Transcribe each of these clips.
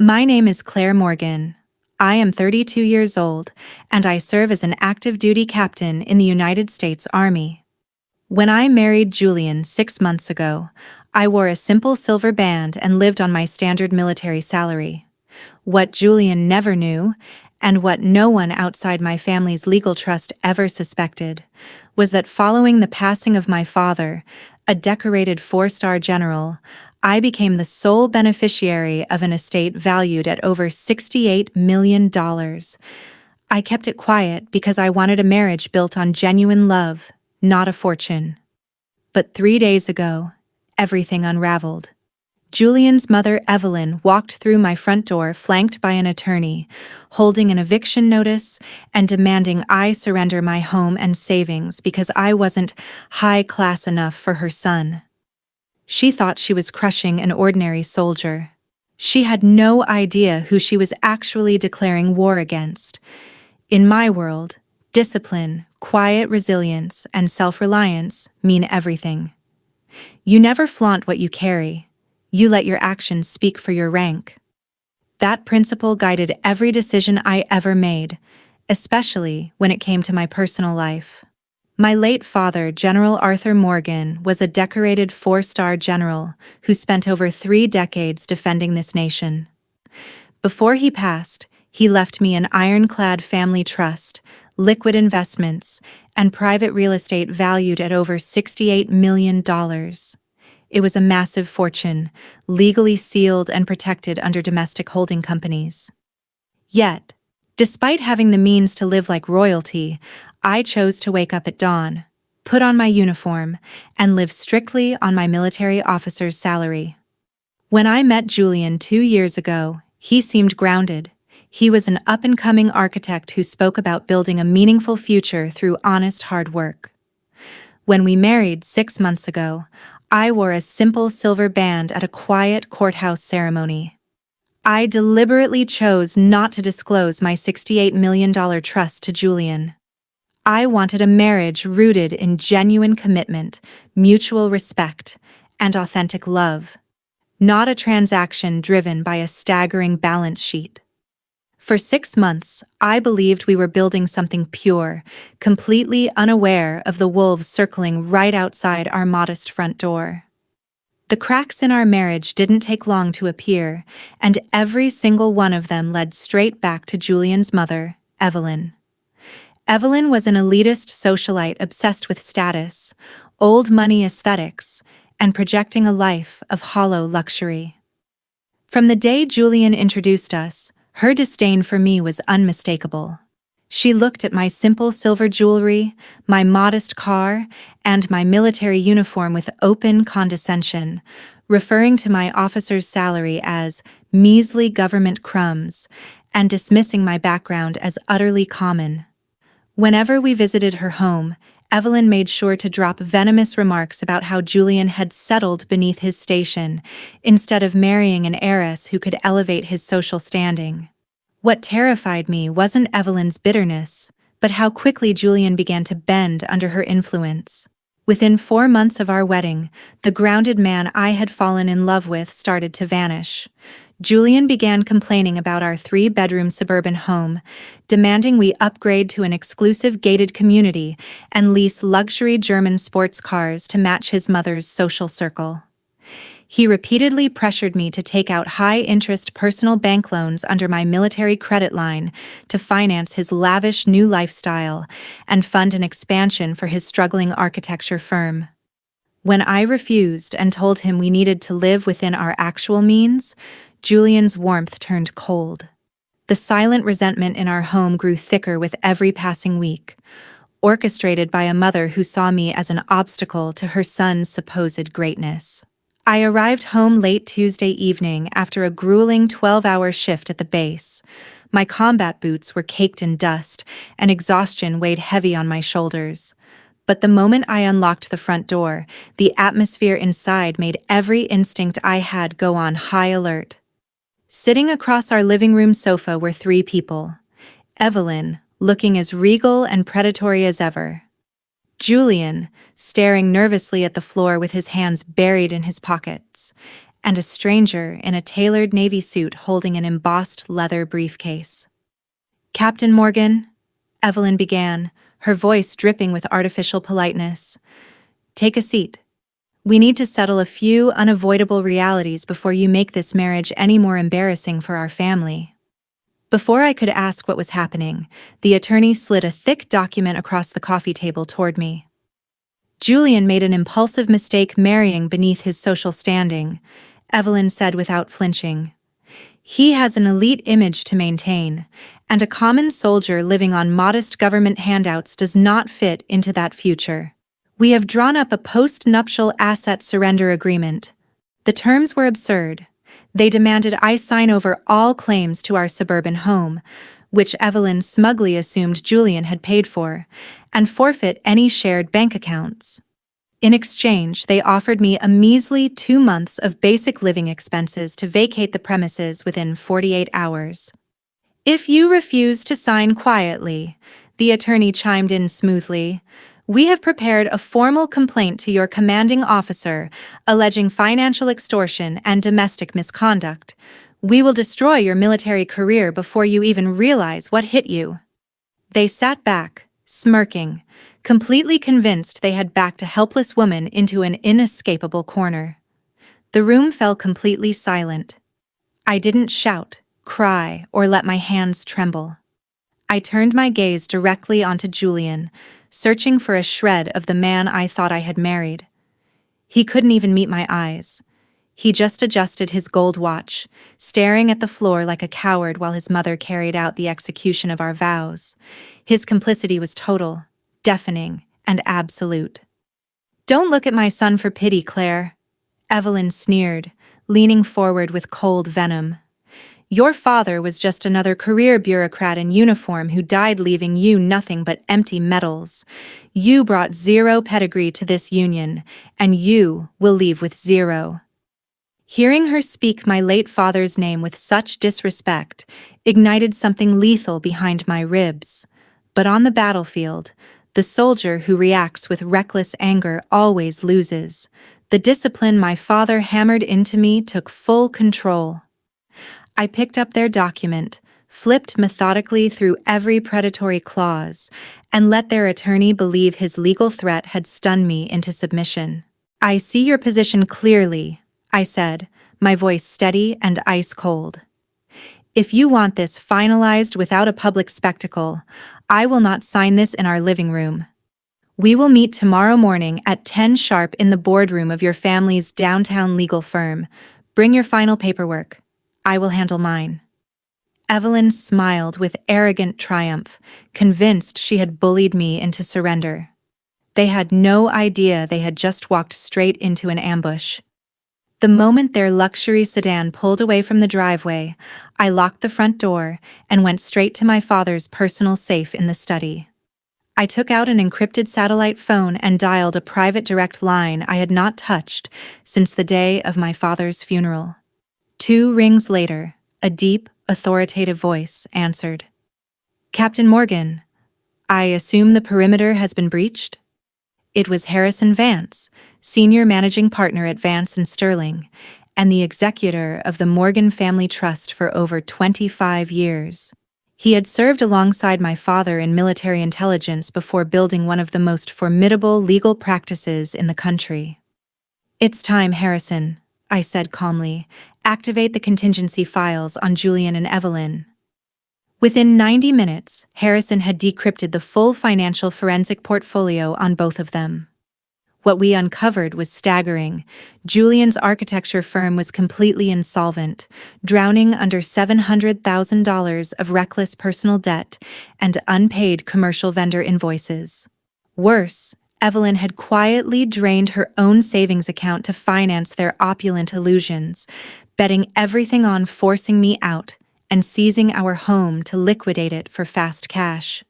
My name is Claire Morgan. I am 32 years old, and I serve as an active duty captain in the United States Army. When I married Julian 6 months ago, I wore a simple silver band and lived on my standard military salary. What Julian never knew, and what no one outside my family's legal trust ever suspected, was that following the passing of my father, a decorated four-star general, I became the sole beneficiary of an estate valued at over $68 million. I kept it quiet because I wanted a marriage built on genuine love, not a fortune. But 3 days ago, everything unraveled. Julian's mother, Evelyn, walked through my front door flanked by an attorney, holding an eviction notice and demanding I surrender my home and savings because I wasn't high class enough for her son. She thought she was crushing an ordinary soldier. She had no idea who she was actually declaring war against. In my world, discipline, quiet resilience, and self-reliance mean everything. You never flaunt what you carry. You let your actions speak for your rank. That principle guided every decision I ever made, especially when it came to my personal life. My late father, General Arthur Morgan, was a decorated four-star general who spent over 3 decades defending this nation. Before he passed, he left me an ironclad family trust, liquid investments, and private real estate valued at over $68 million. It was a massive fortune, legally sealed and protected under domestic holding companies. Yet, despite having the means to live like royalty, I chose to wake up at dawn, put on my uniform, and live strictly on my military officer's salary. When I met Julian 2 years ago, he seemed grounded. He was an up-and-coming architect who spoke about building a meaningful future through honest hard work. When we married 6 months ago, I wore a simple silver band at a quiet courthouse ceremony. I deliberately chose not to disclose my $68 million trust to Julian. I wanted a marriage rooted in genuine commitment, mutual respect, and authentic love, not a transaction driven by a staggering balance sheet. For 6 months, I believed we were building something pure, completely unaware of the wolves circling right outside our modest front door. The cracks in our marriage didn't take long to appear, and every single one of them led straight back to Julian's mother, Evelyn. Evelyn was an elitist socialite obsessed with status, old money aesthetics, and projecting a life of hollow luxury. From the day Julian introduced us, her disdain for me was unmistakable. She looked at my simple silver jewelry, my modest car, and my military uniform with open condescension, referring to my officer's salary as measly government crumbs and dismissing my background as utterly common. Whenever we visited her home, Evelyn made sure to drop venomous remarks about how Julian had settled beneath his station, instead of marrying an heiress who could elevate his social standing. What terrified me wasn't Evelyn's bitterness, but how quickly Julian began to bend under her influence. Within 4 months of our wedding, the grounded man I had fallen in love with started to vanish. Julian began complaining about our 3-bedroom suburban home, demanding we upgrade to an exclusive gated community and lease luxury German sports cars to match his mother's social circle. He repeatedly pressured me to take out high-interest personal bank loans under my military credit line to finance his lavish new lifestyle and fund an expansion for his struggling architecture firm. When I refused and told him we needed to live within our actual means, Julian's warmth turned cold. The silent resentment in our home grew thicker with every passing week, orchestrated by a mother who saw me as an obstacle to her son's supposed greatness. I arrived home late Tuesday evening after a grueling 12-hour shift at the base. My combat boots were caked in dust, and exhaustion weighed heavy on my shoulders. But the moment I unlocked the front door, the atmosphere inside made every instinct I had go on high alert. Sitting across our living room sofa were 3 people. Evelyn, looking as regal and predatory as ever. Julian, staring nervously at the floor with his hands buried in his pockets. and a stranger in a tailored navy suit holding an embossed leather briefcase. "Captain Morgan," Evelyn began, her voice dripping with artificial politeness. "Take a seat. We need to settle a few unavoidable realities before you make this marriage any more embarrassing for our family." Before I could ask what was happening, the attorney slid a thick document across the coffee table toward me. "Julian made an impulsive mistake marrying beneath his social standing," Evelyn said without flinching. "He has an elite image to maintain, and a common soldier living on modest government handouts does not fit into that future. We have drawn up a post-nuptial asset surrender agreement. The terms were absurd. They demanded I sign over all claims to our suburban home, which Evelyn smugly assumed Julian had paid for, and forfeit any shared bank accounts. In exchange, they offered me a measly 2 months of basic living expenses to vacate the premises within 48 hours. If you refuse to sign quietly," the attorney chimed in smoothly, "we have prepared a formal complaint to your commanding officer alleging financial extortion and domestic misconduct. We will destroy your military career before you even realize what hit you." They sat back, smirking, completely convinced they had backed a helpless woman into an inescapable corner. The room fell completely silent. I didn't shout, cry, or let my hands tremble. I turned my gaze directly onto Julian, searching for a shred of the man I thought I had married. He couldn't even meet my eyes. He just adjusted his gold watch, staring at the floor like a coward while his mother carried out the execution of our vows. His complicity was total, deafening, and absolute. "Don't look at my son for pity, Claire," Evelyn sneered, leaning forward with cold venom. "Your father was just another career bureaucrat in uniform who died leaving you nothing but empty medals. You brought zero pedigree to this union, and you will leave with zero." Hearing her speak my late father's name with such disrespect ignited something lethal behind my ribs. But on the battlefield, the soldier who reacts with reckless anger always loses. The discipline my father hammered into me took full control. I picked up their document, flipped methodically through every predatory clause, and let their attorney believe his legal threat had stunned me into submission. "I see your position clearly," I said, my voice steady and ice-cold. "If you want this finalized without a public spectacle, I will not sign this in our living room. We will meet tomorrow morning at 10 sharp in the boardroom of your family's downtown legal firm. Bring your final paperwork. I will handle mine." Evelyn smiled with arrogant triumph, convinced she had bullied me into surrender. They had no idea they had just walked straight into an ambush. The moment their luxury sedan pulled away from the driveway, I locked the front door and went straight to my father's personal safe in the study. I took out an encrypted satellite phone and dialed a private direct line I had not touched since the day of my father's funeral. 2 rings later, a deep, authoritative voice answered. "Captain Morgan, I assume the perimeter has been breached?" It was Harrison Vance, senior managing partner at Vance & Sterling, and the executor of the Morgan Family Trust for over 25 years. He had served alongside my father in military intelligence before building one of the most formidable legal practices in the country. "It's time, Harrison," I said calmly. "Activate the contingency files on Julian and Evelyn." Within 90 minutes, Harrison had decrypted the full financial forensic portfolio on both of them. What we uncovered was staggering. Julian's architecture firm was completely insolvent, drowning under $700,000 of reckless personal debt and unpaid commercial vendor invoices. Worse, Evelyn had quietly drained her own savings account to finance their opulent illusions, betting everything on forcing me out and seizing our home to liquidate it for fast cash.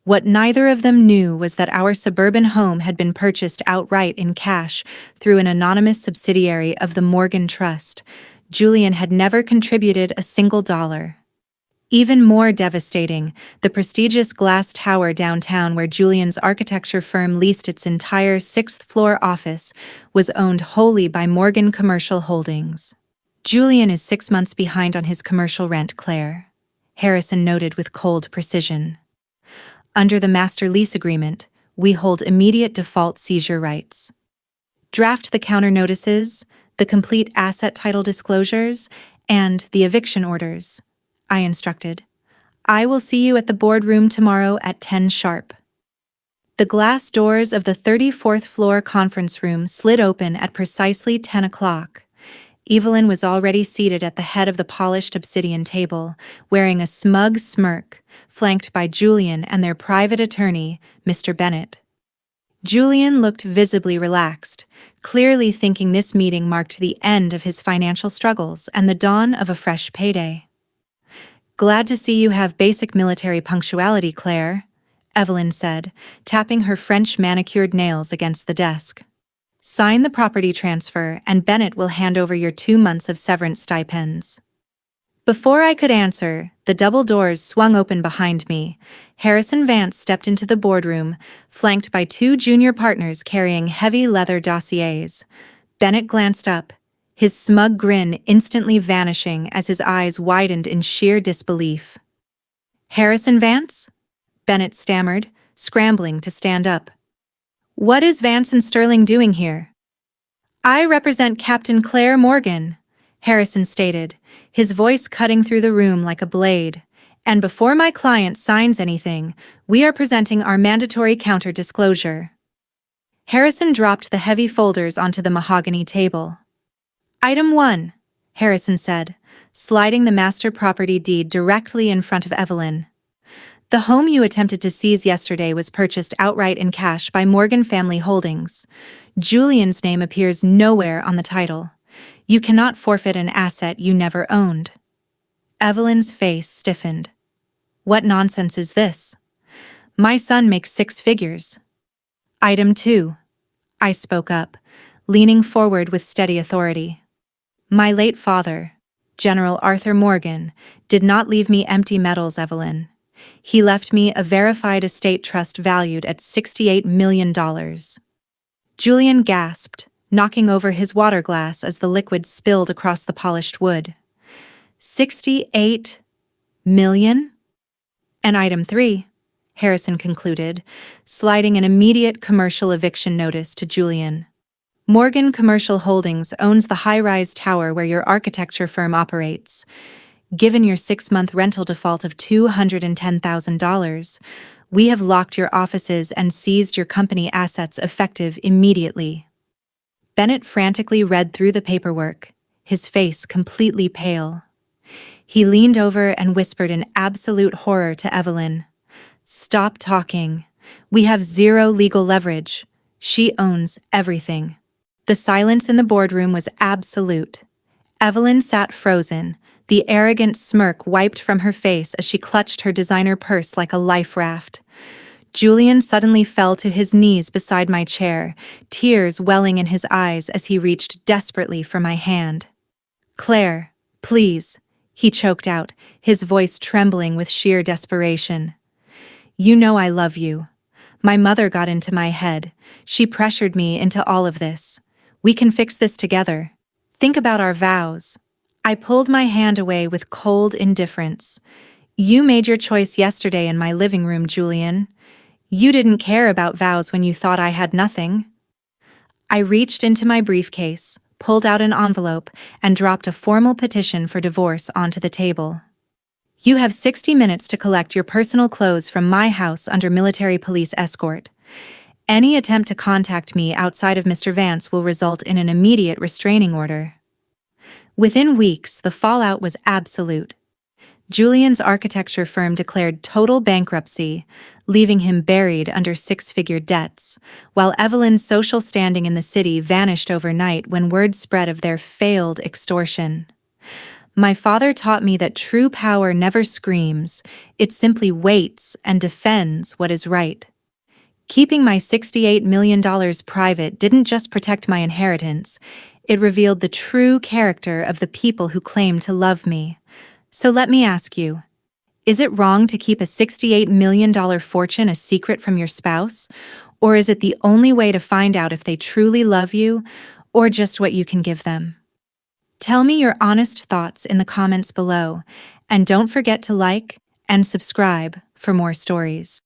What neither of them knew was that our suburban home had been purchased outright in cash through an anonymous subsidiary of the Morgan Trust. Julian had never contributed a single dollar. Even more devastating, the prestigious glass tower downtown where Julian's architecture firm leased its entire sixth-floor office was owned wholly by Morgan Commercial Holdings. Julian is 6 months behind on his commercial rent, Claire, Harrison noted with cold precision. Under the master lease agreement, we hold immediate default seizure rights. Draft the counter notices, the complete asset title disclosures, and the eviction orders, I instructed. I will see you at the boardroom tomorrow at 10 sharp. The glass doors of the 34th floor conference room slid open at precisely 10 o'clock. Evelyn was already seated at the head of the polished obsidian table, wearing a smug smirk, flanked by Julian and their private attorney, Mr. Bennett. Julian looked visibly relaxed, clearly thinking this meeting marked the end of his financial struggles and the dawn of a fresh payday. Glad to see you have basic military punctuality, Claire, Evelyn said, tapping her French manicured nails against the desk. Sign the property transfer and Bennett will hand over your 2 months of severance stipends. Before I could answer, the double doors swung open behind me. Harrison Vance stepped into the boardroom, flanked by 2 junior partners carrying heavy leather dossiers. Bennett glanced up, his smug grin instantly vanishing as his eyes widened in sheer disbelief. Harrison Vance? Bennett stammered, scrambling to stand up. What is Vance and Sterling doing here? I represent Captain Claire Morgan, Harrison stated, his voice cutting through the room like a blade. And before my client signs anything, we are presenting our mandatory counter-disclosure. Harrison dropped the heavy folders onto the mahogany table. Item 1, Harrison said, sliding the master property deed directly in front of Evelyn. The home you attempted to seize yesterday was purchased outright in cash by Morgan Family Holdings. Julian's name appears nowhere on the title. You cannot forfeit an asset you never owned. Evelyn's face stiffened. What nonsense is this? My son makes 6 figures. Item 2. I spoke up, leaning forward with steady authority. My late father, General Arthur Morgan, did not leave me empty medals, Evelyn. He left me a verified estate trust valued at $68 million. Julian gasped, knocking over his water glass as the liquid spilled across the polished wood. 68 million? And item 3, Harrison concluded, sliding an immediate commercial eviction notice to Julian. Morgan Commercial Holdings owns the high-rise tower where your architecture firm operates. Given your 6-month rental default of $210,000, we have locked your offices and seized your company assets effective immediately. Bennett frantically read through the paperwork, his face completely pale. He leaned over and whispered in absolute horror to Evelyn. Stop talking. We have 0 legal leverage. She owns everything. The silence in the boardroom was absolute. Evelyn sat frozen, the arrogant smirk wiped from her face as she clutched her designer purse like a life raft. Julian suddenly fell to his knees beside my chair, tears welling in his eyes as he reached desperately for my hand. Claire, please, he choked out, his voice trembling with sheer desperation. You know I love you. My mother got into my head. She pressured me into all of this. We can fix this together. Think about our vows. I pulled my hand away with cold indifference. You made your choice yesterday in my living room, Julian. You didn't care about vows when you thought I had nothing. I reached into my briefcase, pulled out an envelope, and dropped a formal petition for divorce onto the table. You have 60 minutes to collect your personal clothes from my house under military police escort. Any attempt to contact me outside of Mr. Vance will result in an immediate restraining order. Within weeks, the fallout was absolute. Julian's architecture firm declared total bankruptcy, leaving him buried under 6-figure debts, while Evelyn's social standing in the city vanished overnight when word spread of their failed extortion. My father taught me that true power never screams, it simply waits and defends what is right. Keeping my $68 million private didn't just protect my inheritance, it revealed the true character of the people who claim to love me. So let me ask you, Is it wrong to keep a $68 million fortune a secret from your spouse? Or is it the only way to find out if they truly love you or just what you can give them? Tell me your honest thoughts in the comments below, and don't forget to like and subscribe for more stories.